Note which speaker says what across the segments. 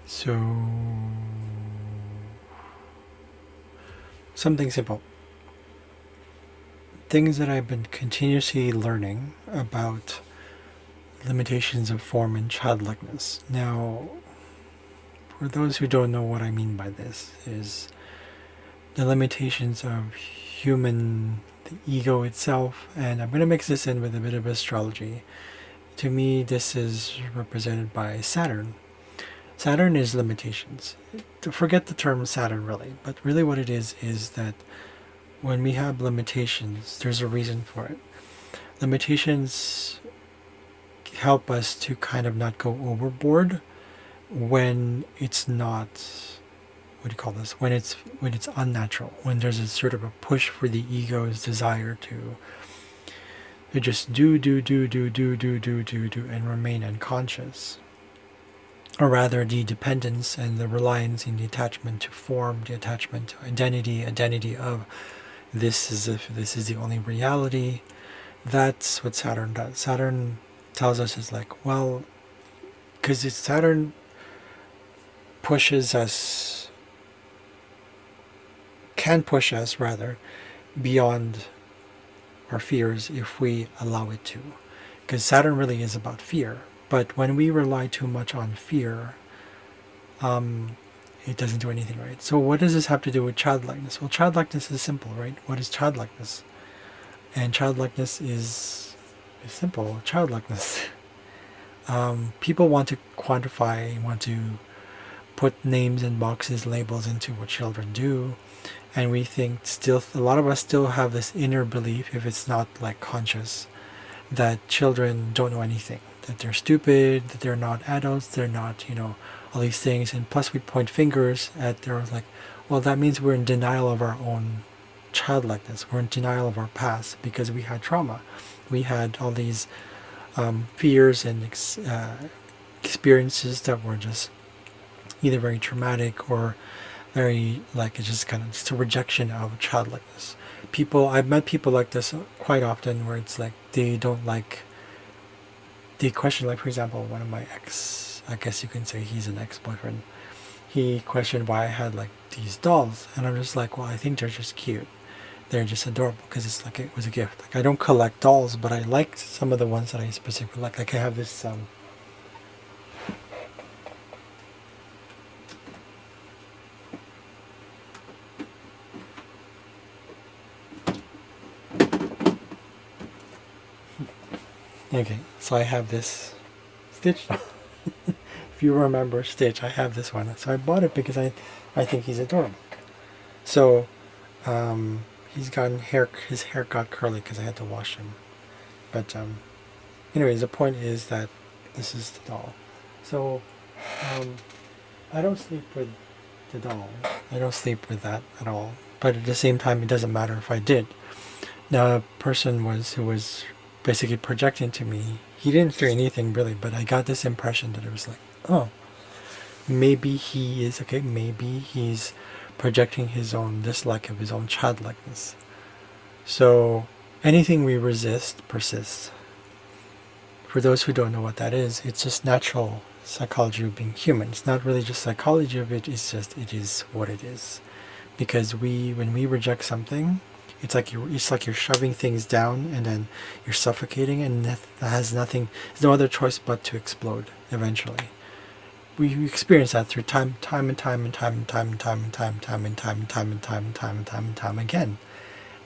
Speaker 1: So, something simple. Things that I've been continuously learning about limitations of form and childlikeness. Now, for those who don't know what I mean by this, is the limitations of human, the ego itself, and I'm going to mix this in with a bit of astrology. To me, this is represented by Saturn. Saturn is limitations. To forget the term Saturn really, but really what it is that when we have limitations, there's a reason for it. Limitations help us to kind of not go overboard when it's not, what do you call this, when it's unnatural, when there's a sort of a push for the ego's desire to just do and remain unconscious, or rather the dependence and the reliance and the attachment to form, the attachment to identity of this is the only reality. That's what Saturn does. Saturn tells us is like, well, because Saturn can push us rather beyond our fears if we allow it to. Because Saturn really is about fear. But when we rely too much on fear, it doesn't do anything right. So what does this have to do with childlikeness? Well, childlikeness is simple, right? What is childlikeness? And childlikeness is simple. Childlikeness. People want to quantify, want to put names and boxes, labels into what children do. And we think still, a lot of us still have this inner belief, if it's not like conscious, that children don't know anything, that they're stupid, that they're not adults, they're not, all these things. And plus we point fingers at, they're like, well, that means we're in denial of our own childlikeness. We're in denial of our past because we had trauma. We had all these fears and experiences that were just either very traumatic or very, like, it's just kind of just a rejection of childlikeness. I've met people like this quite often, where it's like they don't like the question. Like, for example, one of my I guess you can say he's an ex-boyfriend, he questioned why I had like these dolls, and I'm just like, well, I think they're just cute, they're just adorable, because it's like, it was a gift. Like, I don't collect dolls, but I liked some of the ones that I specifically like I have this okay, so I have this Stitch. If you remember Stitch, I have this one. So I bought it because I think he's adorable. So he's gotten his hair got curly because I had to wash him. But anyways, the point is that this is the doll. So I don't sleep with the doll. I don't sleep with that at all. But at the same time, it doesn't matter if I did. Now, a person who was basically projecting to me, he didn't say anything really, but I got this impression that it was like, oh, maybe he is okay, maybe he's projecting his own dislike of his own childlikeness. So anything we resist persists. For those who don't know what that is, it's just natural psychology of being human. It's not really just psychology of it, it's just, it is what it is. Because when we reject something, it's like you're shoving things down, and then you're suffocating, and that has nothing. There's no other choice but to explode eventually. We experience that through time again.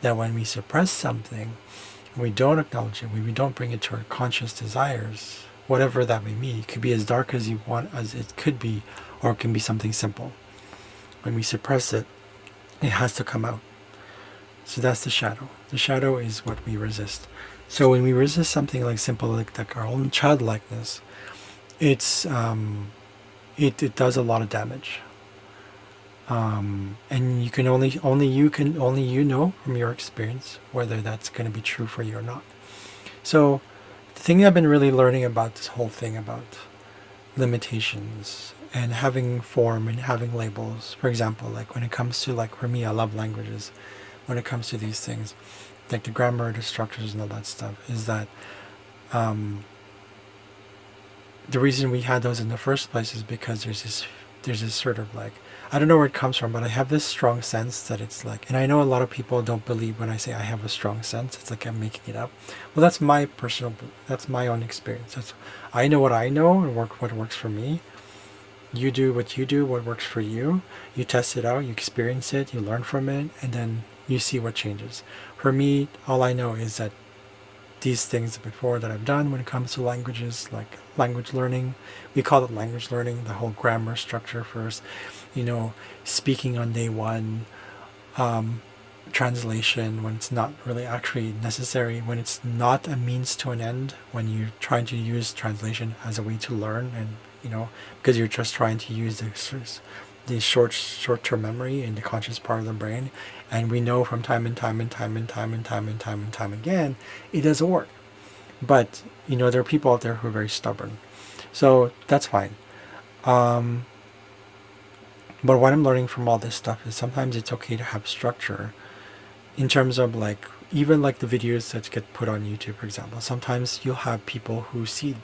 Speaker 1: That when we suppress something, we don't acknowledge it, we don't bring it to our conscious desires, whatever that may be. It could be as dark as you want, as it could be, or it can be something simple. When we suppress it, it has to come out. So that's the shadow. The shadow is what we resist. So when we resist something like simple, like our own childlikeness, it's it does a lot of damage. And you can only you know from your experience whether that's going to be true for you or not. So the thing I've been really learning about this whole thing about limitations and having form and having labels, for example, like when it comes to, like, for me, I love languages. When it comes to these things, like the grammar, the structures, and all that stuff, is that the reason we had those in the first place is because there's this there's this sort of like, I don't know where it comes from, but I have this strong sense that it's like, and I know a lot of people don't believe when I say I have a strong sense. It's like I'm making it up. Well, that's my personal, that's my own experience. I know what I know and what works for me. You do what you do, what works for you. You test it out, you experience it, you learn from it, and then you see what changes. For me, all I know is that these things before that I've done when it comes to languages, like language learning, we call it language learning, the whole grammar structure first, speaking on day one, translation when it's not really actually necessary, when it's not a means to an end, when you're trying to use translation as a way to learn, and because you're just trying to use the short-term memory in the conscious part of the brain, and we know from time and time again, it doesn't work. But there are people out there who are very stubborn, so that's fine. But what I'm learning from all this stuff is sometimes it's okay to have structure in terms of like, even like the videos that get put on YouTube, for example. Sometimes you'll have people who see,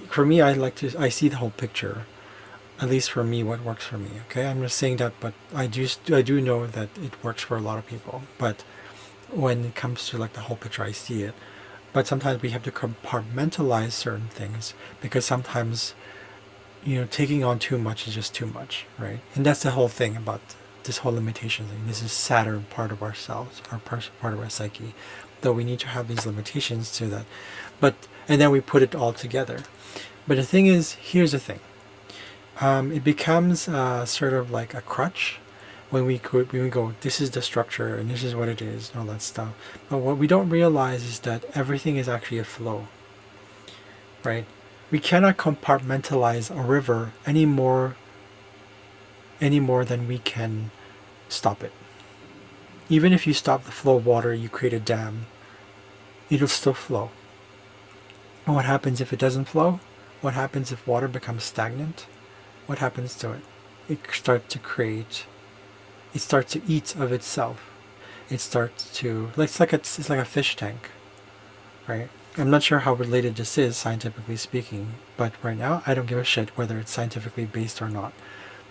Speaker 1: for me, I see the whole picture, at least for me, what works for me. Okay, I'm just saying that, but I do know that it works for a lot of people. But when it comes to like the whole picture, I see it. But sometimes we have to compartmentalize certain things, because sometimes taking on too much is just too much, right? And that's the whole thing about this whole limitation thing. This is Saturn, part of ourselves, part of our psyche, though we need to have these limitations to that. And then we put it all together. But the thing is, here's the thing. It becomes sort of like a crutch when we go, this is the structure and this is what it is and all that stuff. But what we don't realize is that everything is actually a flow, right? We cannot compartmentalize a river any more than we can stop it. Even if you stop the flow of water, you create a dam, it'll still flow. And what happens if it doesn't flow? What happens if water becomes stagnant? What happens to it? It starts to eat of itself. It starts to, it's like a fish tank, right? I'm not sure how related this is, scientifically speaking, but right now I don't give a shit whether it's scientifically based or not,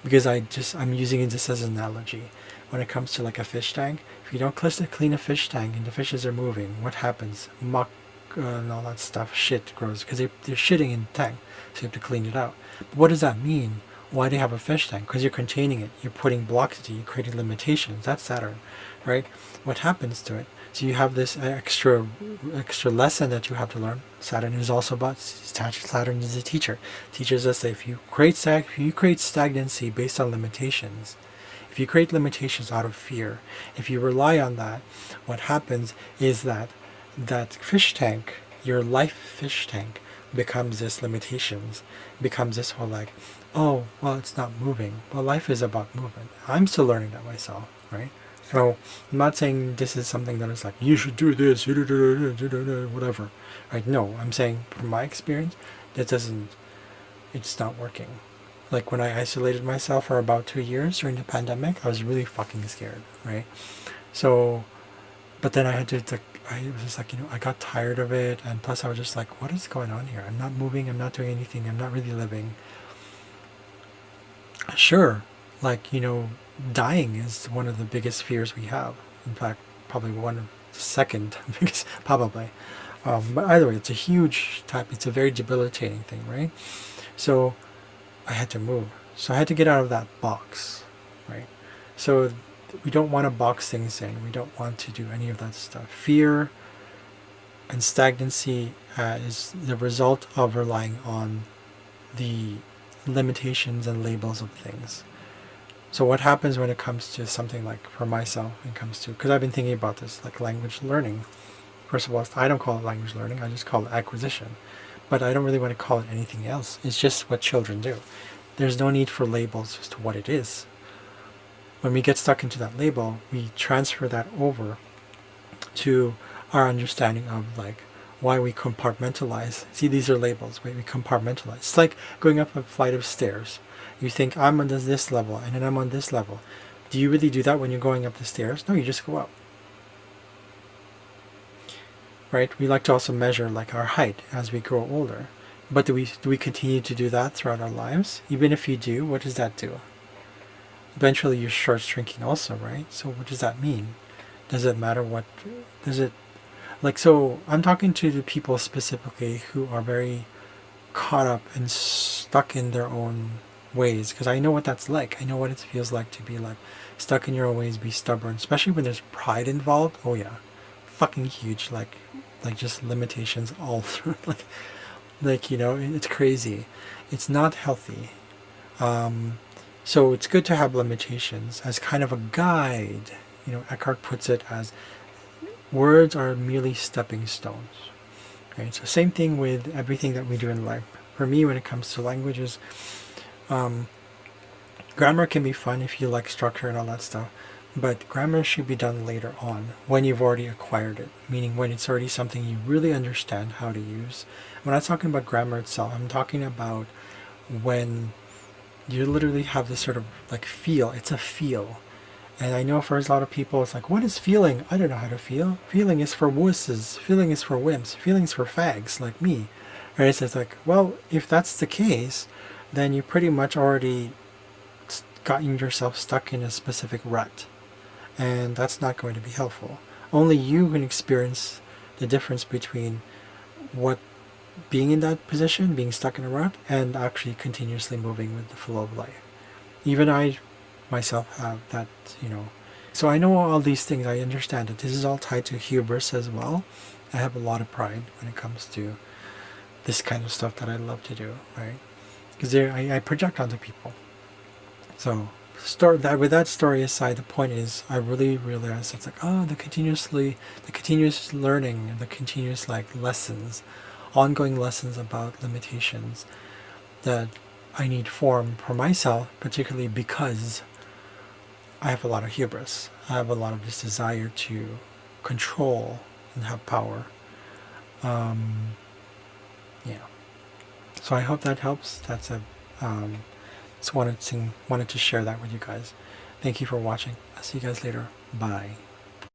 Speaker 1: because I'm using it just as an analogy. When it comes to like a fish tank, if you don't clean a fish tank and the fishes are moving, what happens? Muck and all that stuff, shit grows, because they're shitting in the tank, so you have to clean it out. But what does that mean? Why do you have a fish tank? Because you're containing it, you're putting blocks to it, you're creating limitations. That's Saturn, right? What happens to it? So you have this extra lesson that you have to learn. Saturn is also about, Saturn is a teacher. Teaches us that if you create stagnancy based on limitations, if you create limitations out of fear, if you rely on that, what happens is that fish tank, your life fish tank, becomes this limitations, becomes this whole like, oh, well, it's not moving. Well, life is about movement. I'm still learning that myself, right? So I'm not saying this is something that is like, you should do this, whatever, right? No, I'm saying from my experience, it's not working. Like when I isolated myself for about 2 years during the pandemic, I was really fucking scared, right? So, but then I was just like, I got tired of it, and plus I was just like, what is going on here? I'm not moving, I'm not doing anything, I'm not really living. Sure, like, dying is one of the biggest fears we have. In fact, probably one of the second biggest, probably. But either way, it's a huge type. It's a very debilitating thing, right? So I had to move. So I had to get out of that box, right? So we don't want to box things in. We don't want to do any of that stuff. Fear and stagnancy is the result of relying on the limitations and labels of things. So what happens when it comes to something like, for myself, when it comes to, because I've been thinking about this, like language learning. First of all, I don't call it language learning, I just call it acquisition. But I don't really want to call it anything else. It's just what children do. There's no need for labels as to what it is. When we get stuck into that label, we transfer that over to our understanding of like why we compartmentalize. See, these are labels, right? We compartmentalize. It's like going up a flight of stairs. You think, I'm on this level, and then I'm on this level. Do you really do that when you're going up the stairs? No, you just go up. Right? We like to also measure like our height as we grow older. But do we continue to do that throughout our lives? Even if you do, what does that do? Eventually you're short shrinking also, right? So what does that mean? Does it matter what does it like? So I'm talking to the people specifically who are very caught up and stuck in their own ways, because I know what that's like. I know what it feels like to be like stuck in your own ways, be stubborn, especially when there's pride involved. Oh yeah, fucking huge. Like just limitations all through. Like it's crazy. It's not healthy. So it's good to have limitations as kind of a guide. Eckhart puts it as words are merely stepping stones. Right? So same thing with everything that we do in life. For me, when it comes to languages, grammar can be fun if you like structure and all that stuff, but grammar should be done later on when you've already acquired it, meaning when it's already something you really understand how to use. When I'm talking about grammar itself, I'm talking about when you literally have this sort of like feel. It's a feel. And I know for a lot of people, it's like, what is feeling? I don't know how to feel. Feeling is for wusses. Feeling is for wimps. Feeling's for fags like me. Right? So it's like, well, if that's the case, then you pretty much already gotten yourself stuck in a specific rut. And that's not going to be helpful. Only you can experience the difference between what being in that position, being stuck in a rut, and actually continuously moving with the flow of life. Even I myself have that, So I know all these things. I understand that this is all tied to hubris as well. I have a lot of pride when it comes to this kind of stuff that I love to do, right? Because I project onto people. So with that story aside, the point is I really realized it's like, the continuous learning, the continuous lessons, ongoing lessons about limitations that I need form for myself, particularly because I have a lot of hubris. I have a lot of this desire to control and have power. Yeah. So I hope that helps. That's just wanted to share that with you guys. Thank you for watching. I'll see you guys later. Bye.